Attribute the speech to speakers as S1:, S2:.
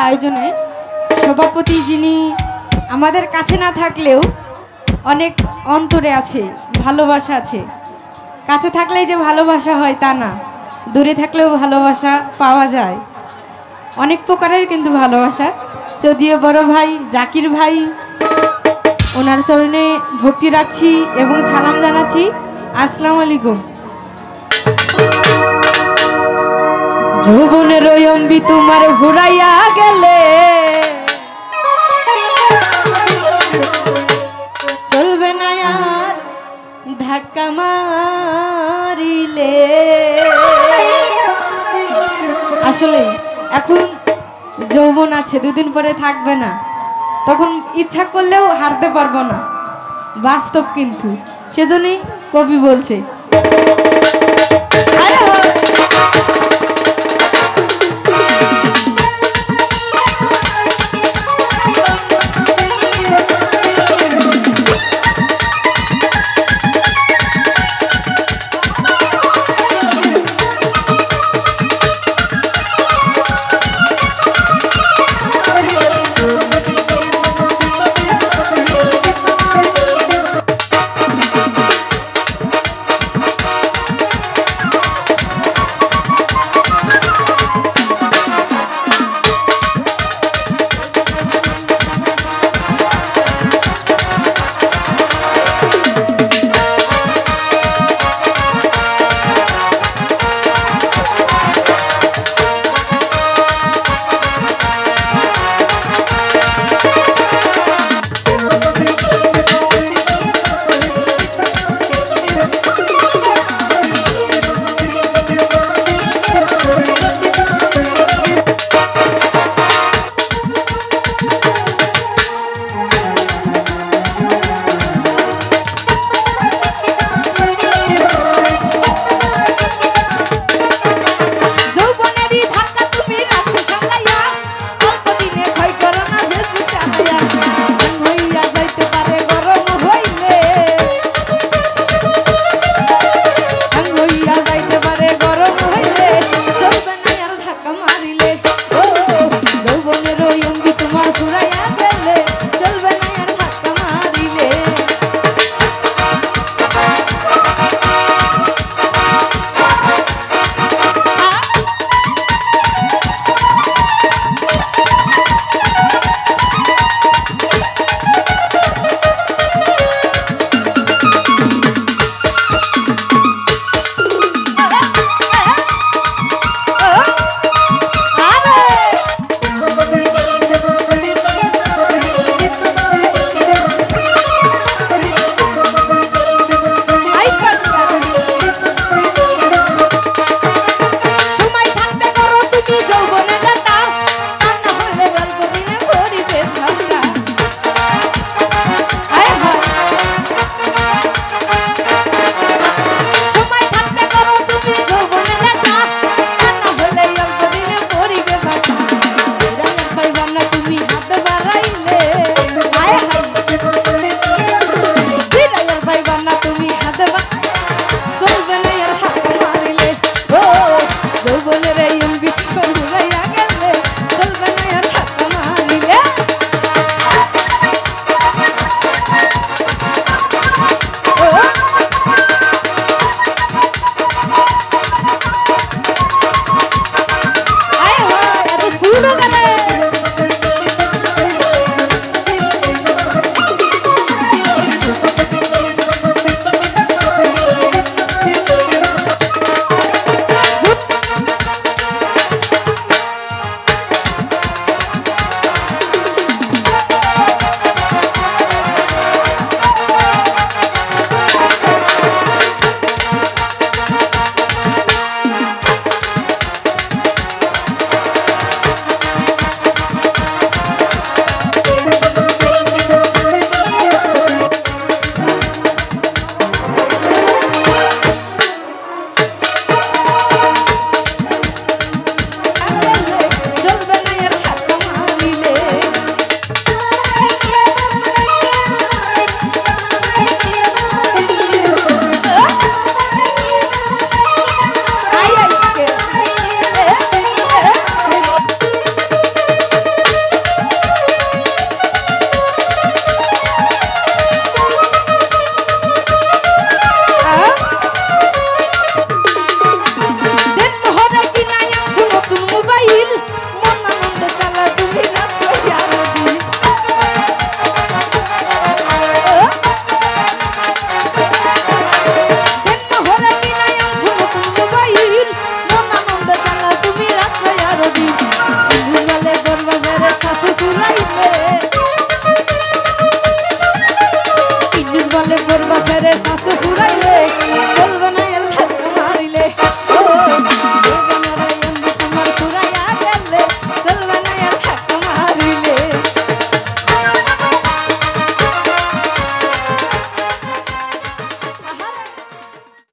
S1: আয়োজনে সভাপতি যিনি আমাদের কাছে না থাকলেও অনেক অন্তরে আছে, ভালোবাসা আছে। কাছে থাকলেই যে ভালোবাসা হয় তা না, দূরে থাকলেও ভালোবাসা পাওয়া যায়, অনেক প্রকারের কিন্তু ভালোবাসা। যদিও বড় ভাই জাকির ভাই, ওনার চরণে ভক্তি রাখছি এবং সালাম জানাচ্ছি। আসসালামু আলাইকুম। যৌবনের অম্বি তোমার ঘুরাইয়া গেলে চলবে না আর ধাক্কা মারিলে। আসলে এখন যৌবন আছে, দুদিন পরে থাকবে না, তখন ইচ্ছা করলেও হারতে পারবো না, বাস্তব কিন্তু। সেজন্যই কবি বলছে